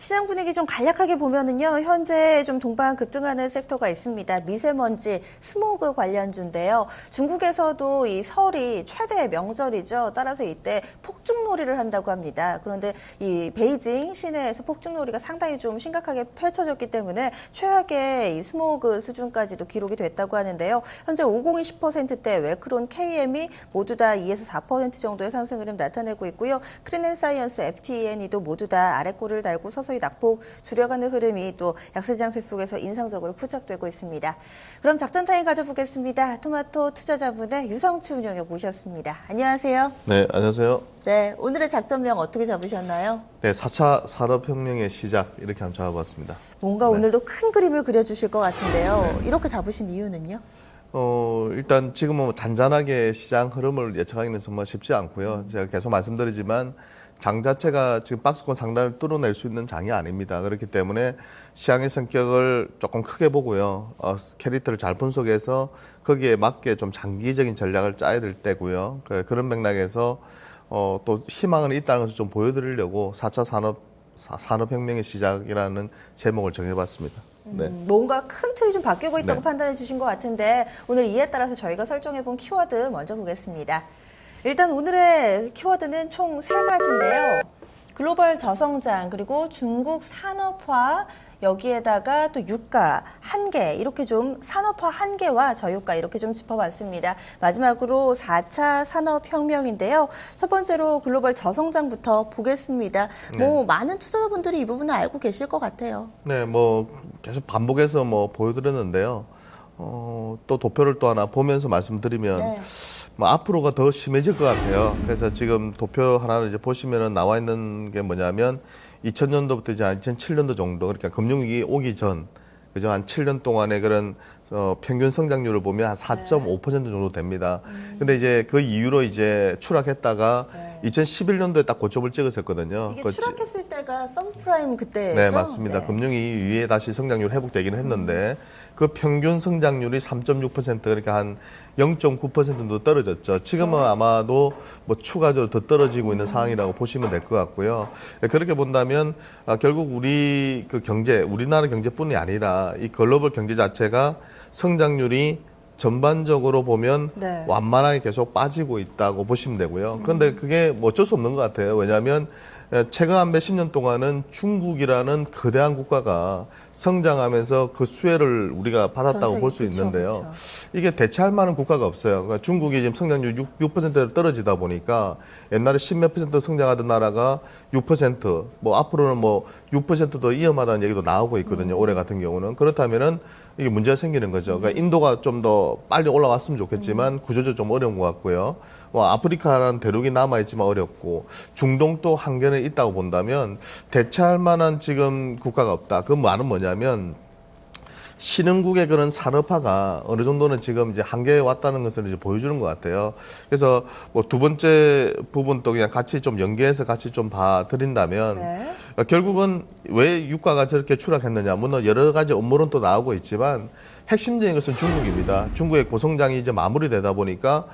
시장 분위기 좀 간략하게 보면은요, 현재 좀 동반 급등하는 섹터가 있습니다. 미세먼지, 스모그 관련주인데요. 중국에서도 이 설이 최대 명절이죠. 따라서 이때 폭죽놀이를 한다고 합니다. 그런데 이 베이징 시내에서 폭죽놀이가 상당히 좀 심각하게 펼쳐졌기 때문에 최악의 이 스모그 수준까지도 기록이 됐다고 하는데요. 현재 502 10%대 웰크론 KM이 모두 다 2에서 4% 정도의 상승 흐름 나타내고 있고요. 크린앤사이언스, FTN이도 모두 다 아래꼬를 달고 서서히 낙폭 줄여가는 흐름이 또 약세 장세 속에서 인상적으로 포착되고 있습니다. 그럼 작전 타임 가져보겠습니다. 토마토 투자자분의 유성치 운영위원 모셨습니다. 안녕하세요. 네, 안녕하세요. 네, 오늘의 작전명 어떻게 잡으셨나요? 네, 4차 산업혁명의 시작 이렇게 한번 잡아봤습니다. 뭔가 오늘도 큰 그림을 그려주실 것 같은데요. 이렇게 잡으신 이유는요? 일단 지금은 잔잔하게 시장 흐름을 예측하기는 정말 쉽지 않고요. 제가 계속 말씀드리지만 장 자체가 지금 박스권 상단을 뚫어낼 수 있는 장이 아닙니다. 그렇기 때문에 시장의 성격을 조금 크게 보고요. 캐릭터를 잘 분석해서 거기에 맞게 좀 장기적인 전략을 짜야 될 때고요. 그런 맥락에서 또 희망은 있다는 것을 좀 보여드리려고 4차 산업혁명의 시작이라는 제목을 정해봤습니다. 네. 뭔가 큰 틀이 좀 바뀌고 있다고 네. 판단해 주신 것 같은데 오늘 이에 따라서 저희가 설정해본 키워드 먼저 보겠습니다. 일단 오늘의 키워드는 총 3가지인데요. 글로벌 저성장, 그리고 중국 산업화, 여기에다가 또 유가 한계, 이렇게 좀 산업화 한계와 저유가 이렇게 좀 짚어봤습니다. 마지막으로 4차 산업혁명인데요. 첫 번째로 글로벌 저성장부터 보겠습니다. 뭐 많은 투자자분들이 이 부분을 알고 계실 것 같아요. 네, 뭐 계속 반복해서 뭐 보여드렸는데요. 또 도표를 또 하나 보면서 말씀드리면 네. 뭐 앞으로가 더 심해질 것 같아요. 그래서 지금 도표 하나를 이제 보시면은 나와 있는 게 뭐냐면 2000년도부터 이제 한 2007년도 정도, 그러니까 금융위기 오기 전, 그죠? 한 7년 동안의 그런 평균 성장률을 보면 한 4.5% 정도 됩니다. 근데 이제 그 이후로 이제 추락했다가 2011년도에 딱 고점을 찍었었거든요. 이게 추락했을 때가 서브프라임 그때죠? 네, 맞습니다. 네. 금융위 위에 다시 성장률 회복되기는 했는데 그 평균 성장률이 3.6% 그러니까 한 0.9% 정도 떨어졌죠. 지금은 아마도 뭐 추가적으로 더 떨어지고 있는 상황이라고 보시면 될 것 같고요. 그렇게 본다면 결국 우리 그 경제, 우리나라 경제뿐이 아니라 이 글로벌 경제 자체가 성장률이 전반적으로 보면 네. 완만하게 계속 빠지고 있다고 보시면 되고요. 그런데 그게 뭐 어쩔 수 없는 것 같아요. 왜냐하면 최근 한 몇십 년 동안은 중국이라는 거대한 국가가 성장하면서 그 수혜를 우리가 받았다고 볼 수 있는데요. 그쵸. 이게 대체할 만한 국가가 없어요. 그러니까 중국이 지금 성장률 6%로 떨어지다 보니까 옛날에 10몇 % 성장하던 나라가 6%, 뭐 앞으로는 뭐 6%더 위험하다는 얘기도 나오고 있거든요. 올해 같은 경우는. 그렇다면은 이게 문제가 생기는 거죠. 그러니까 인도가 좀 더 빨리 올라왔으면 좋겠지만 구조적으로 좀 어려운 것 같고요. 뭐 아프리카라는 대륙이 남아있지만 어렵고 중동도 한계는 있다고 본다면 대체할 만한 지금 국가가 없다. 그 말은 뭐냐면 신흥국의 그런 산업화가 어느 정도는 지금 이제 한계에 왔다는 것을 이제 보여주는 것 같아요. 그래서 뭐 두 번째 부분도 그냥 같이 좀 연계해서 같이 좀 봐드린다면 네. 결국은 왜 유가가 저렇게 추락했느냐. 물론 여러 가지 업무론 또 나오고 있지만 핵심적인 것은 중국입니다. 중국의 고성장이 이제 마무리되다 보니까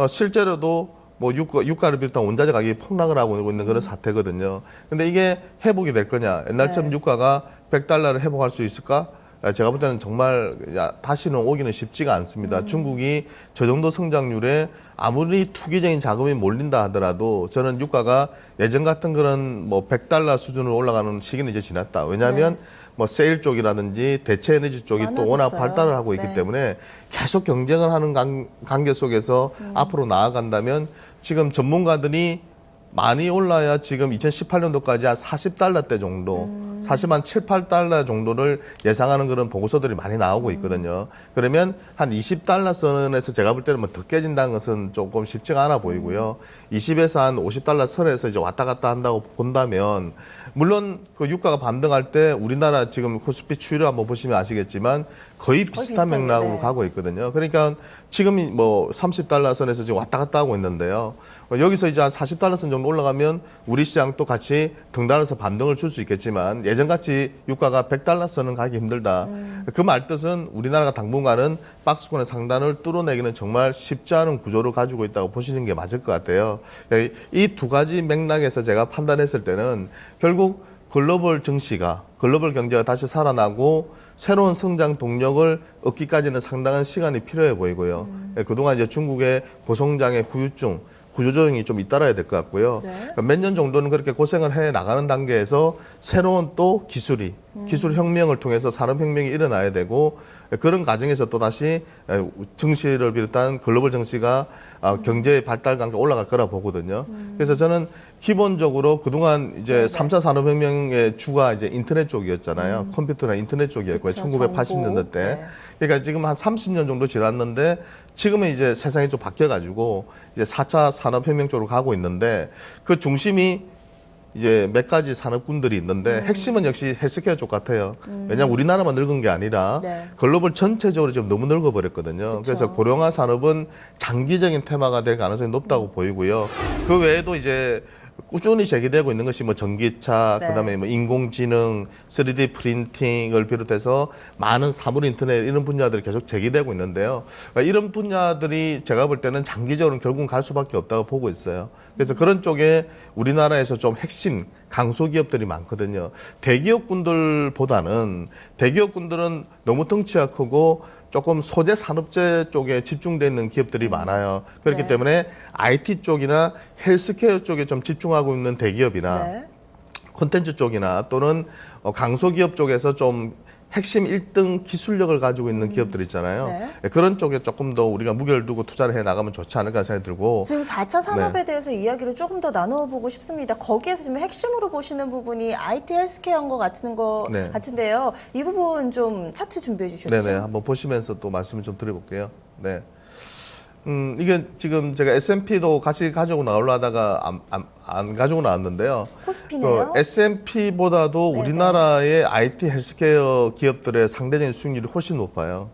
실제로도 뭐 유가를 비롯한 원자재 가격이 폭락을 하고 있는 그런 사태거든요. 근데 이게 회복이 될 거냐. 옛날처럼 유가가 100달러를 회복할 수 있을까? 제가 볼 때는 정말 다시는 오기는 쉽지가 않습니다. 중국이 저 정도 성장률에 아무리 투기적인 자금이 몰린다 하더라도 저는 유가가 예전 같은 그런 뭐 100달러 수준으로 올라가는 시기는 이제 지났다. 왜냐하면 뭐 세일 쪽이라든지 대체 에너지 쪽이 또 워낙 많아졌어요. 발달을 하고 있기 네. 때문에 계속 경쟁을 하는 관계 속에서 앞으로 나아간다면 지금 전문가들이 많이 올라야 지금 2018년도까지 한 40달러대 정도, 사실 한 7, 8달러 정도를 예상하는 그런 보고서들이 많이 나오고 있거든요. 그러면 한 20달러 선에서 제가 볼 때는 뭐 더 깨진다는 것은 조금 쉽지가 않아 보이고요. 20에서 한 50달러 선에서 이제 왔다 갔다 한다고 본다면, 물론 그 유가가 반등할 때 우리나라 지금 코스피 추이를 한번 보시면 아시겠지만 거의 비슷한 비슷하게, 맥락으로 네. 가고 있거든요. 그러니까 지금이 뭐 30달러 선에서 지금 왔다 갔다 하고 있는데요. 여기서 이제 한 40달러 선 정도 올라가면 우리 시장도 같이 등단해서 반등을 줄 수 있겠지만 예전같이 유가가 100달러 선은 가기 힘들다. 그 말 뜻은 우리나라가 당분간은 박스권의 상단을 뚫어내기는 정말 쉽지 않은 구조를 가지고 있다고 보시는 게 맞을 것 같아요. 이 두 가지 맥락에서 제가 판단했을 때는 결국 글로벌 증시가, 글로벌 경제가 다시 살아나고 새로운 성장 동력을 얻기까지는 상당한 시간이 필요해 보이고요. 그동안 이제 중국의 고성장의 후유증, 구조조정이 좀 잇따라야 될 것 같고요. 네. 몇 년 정도는 그렇게 고생을 해 나가는 단계에서 새로운 또 기술 혁명을 통해서 산업혁명이 일어나야 되고 그런 과정에서 또 다시 증시를 비롯한 글로벌 증시가 경제의 발달 관계 올라갈 거라 보거든요. 그래서 저는 기본적으로 그동안 이제 네네. 3차 산업혁명의 주가 이제 인터넷 쪽이었잖아요. 컴퓨터나 인터넷 쪽이었고요. 그쵸, 1980년대 때. 정보. 네. 그러니까 지금 한 30년 정도 지났는데 지금은 이제 세상이 좀 바뀌어가지고 이제 4차 산업혁명 쪽으로 가고 있는데 그 중심이 이제 몇 가지 산업군들이 있는데 핵심은 역시 헬스케어 쪽 같아요. 왜냐하면 우리나라만 늙은 게 아니라 네. 글로벌 전체적으로 지금 너무 늙어버렸거든요. 그쵸. 그래서 고령화 산업은 장기적인 테마가 될 가능성이 높다고 보이고요. 그 외에도 이제 꾸준히 제기되고 있는 것이 뭐 전기차, 네. 그다음에 뭐 인공지능, 3D 프린팅을 비롯해서 많은 사물 인터넷 이런 분야들이 계속 제기되고 있는데요. 그러니까 이런 분야들이 제가 볼 때는 장기적으로는 결국은 갈 수밖에 없다고 보고 있어요. 그래서 그런 쪽에 우리나라에서 좀 핵심 강소기업들이 많거든요. 대기업군들보다는 대기업군들은 너무 덩치가 크고 조금 소재 산업재 쪽에 집중되어 있는 기업들이 많아요. 그렇기 네. 때문에 IT 쪽이나 헬스케어 쪽에 좀 집중하고 있는 대기업이나 네. 콘텐츠 쪽이나 또는 강소기업 쪽에서 좀 핵심 1등 기술력을 가지고 있는 기업들 있잖아요. 네. 그런 쪽에 조금 더 우리가 무게를 두고 투자를 해 나가면 좋지 않을까 생각이 들고 지금 4차 산업에 네. 대해서 이야기를 조금 더 나눠보고 싶습니다. 거기에서 지금 핵심으로 보시는 부분이 IT 헬스케어인 것 네. 같은데요. 이 부분 좀 차트 준비해 주셨죠? 네네 한번 보시면서 또 말씀을 좀 드려볼게요. 네. 이게 지금 제가 S&P도 같이 가지고 나오려 하다가 안 가지고 나왔는데요. 코스피네요. S&P보다도 네네. 우리나라의 IT 헬스케어 기업들의 상대적인 수익률이 훨씬 높아요.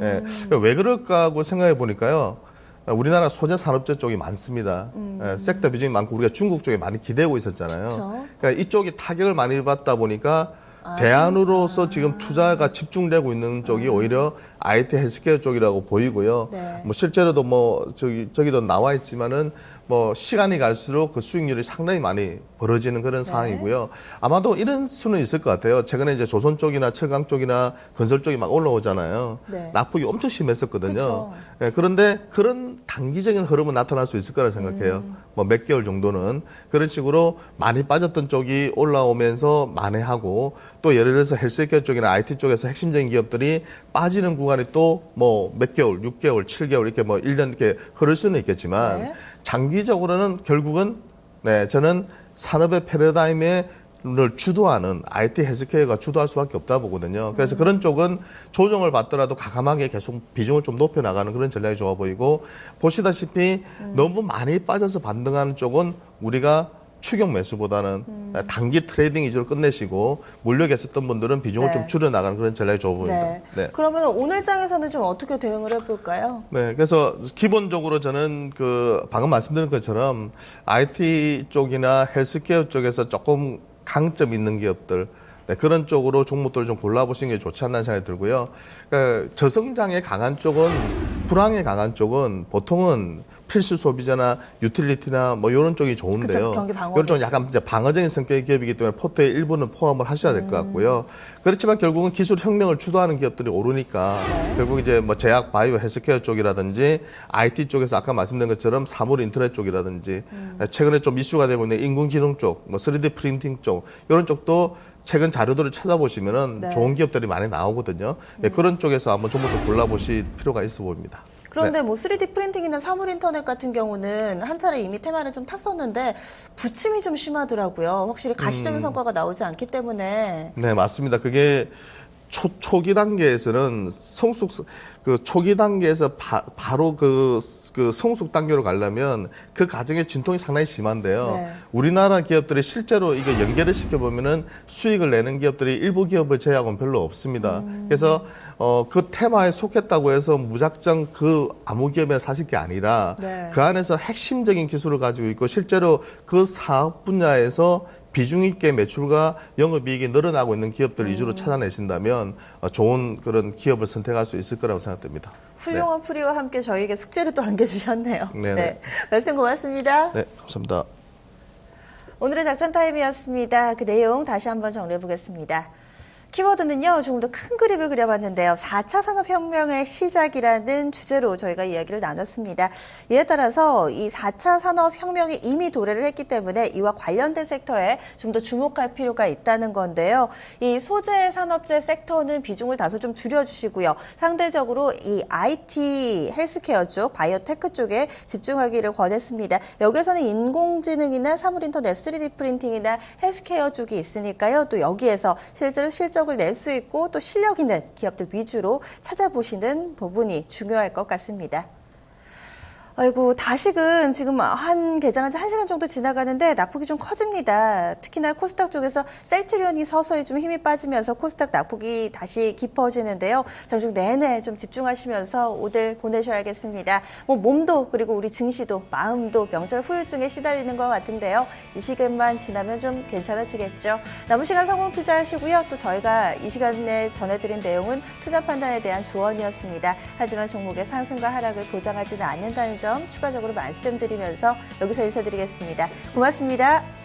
예. 왜 그럴까 하고 생각해 보니까요. 우리나라 소재 산업재 쪽이 많습니다. 예, 섹터 비중이 많고 우리가 중국 쪽에 많이 기대고 있었잖아요. 그쵸. 그러니까 이쪽이 타격을 많이 받다 보니까 대안으로서 지금 투자가 집중되고 있는 쪽이 오히려 IT 헬스케어 쪽이라고 보이고요. 네. 뭐 실제로도 뭐 저기도 나와 있지만은 뭐 시간이 갈수록 그 수익률이 상당히 많이 벌어지는 그런 상황이고요. 아마도 이런 수는 있을 것 같아요. 최근에 이제 조선 쪽이나 철강 쪽이나 건설 쪽이 막 올라오잖아요. 네. 낙폭이 엄청 심했었거든요. 그쵸. 예, 그런데 그런 단기적인 흐름은 나타날 수 있을 거라 생각해요. 뭐 몇 개월 정도는 그런 식으로 많이 빠졌던 쪽이 올라오면서 만회하고 또 예를 들어서 헬스케어 쪽이나 IT 쪽에서 핵심적인 기업들이 빠지는 구간이 또 뭐 몇 개월, 6개월, 7개월 이렇게 뭐 1년 이렇게 흐를 수는 있겠지만 네. 장기적으로는 결국은 네, 저는 산업의 패러다임에 를 주도하는 IT 헬스케어가 주도할 수밖에 없다 보거든요. 그래서 그런 쪽은 조정을 받더라도 과감하게 계속 비중을 좀 높여나가는 그런 전략이 좋아 보이고 보시다시피 너무 많이 빠져서 반등하는 쪽은 우리가 추격 매수보다는 단기 트레이딩 위주로 끝내시고 물려 있었던 분들은 비중을 네. 좀 줄여나가는 그런 전략이 좋아 보입니다. 네. 네. 그러면 오늘 장에서는 좀 어떻게 대응을 해볼까요? 네, 그래서 기본적으로 저는 그 방금 말씀드린 것처럼 IT 쪽이나 헬스케어 쪽에서 조금 강점 있는 기업들 네, 그런 쪽으로 종목들을 좀 골라보시는 게 좋지 않나 생각이 들고요. 그러니까 저성장에 강한 쪽은 불황에 강한 쪽은 보통은 필수 소비자나 유틸리티나 뭐 이런 쪽이 좋은데요. 그쵸, 경기 방어적이죠. 이런 좀 약간 이제 방어적인 성격의 기업이기 때문에 포트의 일부는 포함을 하셔야 될 것 같고요. 그렇지만 결국은 기술 혁명을 주도하는 기업들이 오르니까 결국 이제 뭐 제약, 바이오, 헬스케어 쪽이라든지 IT 쪽에서 아까 말씀드린 것처럼 사물 인터넷 쪽이라든지 최근에 좀 이슈가 되고 있는 인공지능 쪽, 뭐 3D 프린팅 쪽 이런 쪽도 최근 자료들을 찾아보시면은 네. 좋은 기업들이 많이 나오거든요. 네, 그런 쪽에서 한번 좀 더 골라보실 필요가 있어 보입니다. 그런데 뭐 3D 프린팅이나 사물 인터넷 같은 경우는 한 차례 이미 테마를 좀 탔었는데 부침이 좀 심하더라고요. 확실히 가시적인 성과가 나오지 않기 때문에. 네, 맞습니다. 그게 초기 단계에서는 초기 단계에서 바로 그 성숙 단계로 가려면 그 과정의 진통이 상당히 심한데요. 네. 우리나라 기업들이 실제로 이게 연계를 시켜보면은 수익을 내는 기업들이 일부 기업을 제외하고는 별로 없습니다. 그래서 그 테마에 속했다고 해서 무작정 그 아무 기업이나 사실 게 아니라 네. 그 안에서 핵심적인 기술을 가지고 있고 실제로 그 사업 분야에서 비중 있게 매출과 영업이익이 늘어나고 있는 기업들 위주로 찾아내신다면 좋은 그런 기업을 선택할 수 있을 거라고 생각됩니다. 훌륭한 풀이와 함께 저희에게 숙제를 또 안겨주셨네요. 네네. 네. 말씀 고맙습니다. 네, 감사합니다. 오늘의 작전 타임이었습니다. 그 내용 다시 한번 정리해 보겠습니다. 키워드는요, 조금 더 큰 그림을 그려봤는데요. 4차 산업혁명의 시작이라는 주제로 저희가 이야기를 나눴습니다. 이에 따라서 이 4차 산업혁명이 이미 도래를 했기 때문에 이와 관련된 섹터에 좀 더 주목할 필요가 있다는 건데요. 이 소재 산업재 섹터는 비중을 다소 좀 줄여주시고요. 상대적으로 이 IT, 헬스케어 쪽, 바이오테크 쪽에 집중하기를 권했습니다. 여기에서는 인공지능이나 사물인터넷, 3D 프린팅이나 헬스케어 쪽이 있으니까요. 또 여기에서 실제로 실적을 낼 수 있고 또 실력 있는 기업들 위주로 찾아보시는 부분이 중요할 것 같습니다. 아이고, 다식은 지금 개장한 지 1시간 정도 지나가는데 낙폭이 좀 커집니다. 특히나 코스닥 쪽에서 셀트리온이 서서히 좀 힘이 빠지면서 코스닥 낙폭이 다시 깊어지는데요. 장중 내내 좀 집중하시면서 오늘 보내셔야겠습니다. 몸도 그리고 우리 증시도 마음도 명절 후유증에 시달리는 것 같은데요. 이 시간만 지나면 좀 괜찮아지겠죠. 남은 시간 성공 투자하시고요. 또 저희가 이 시간에 전해드린 내용은 투자 판단에 대한 조언이었습니다. 하지만 종목의 상승과 하락을 보장하지는 않는다는 점 추가적으로 말씀드리면서 여기서 인사드리겠습니다. 고맙습니다.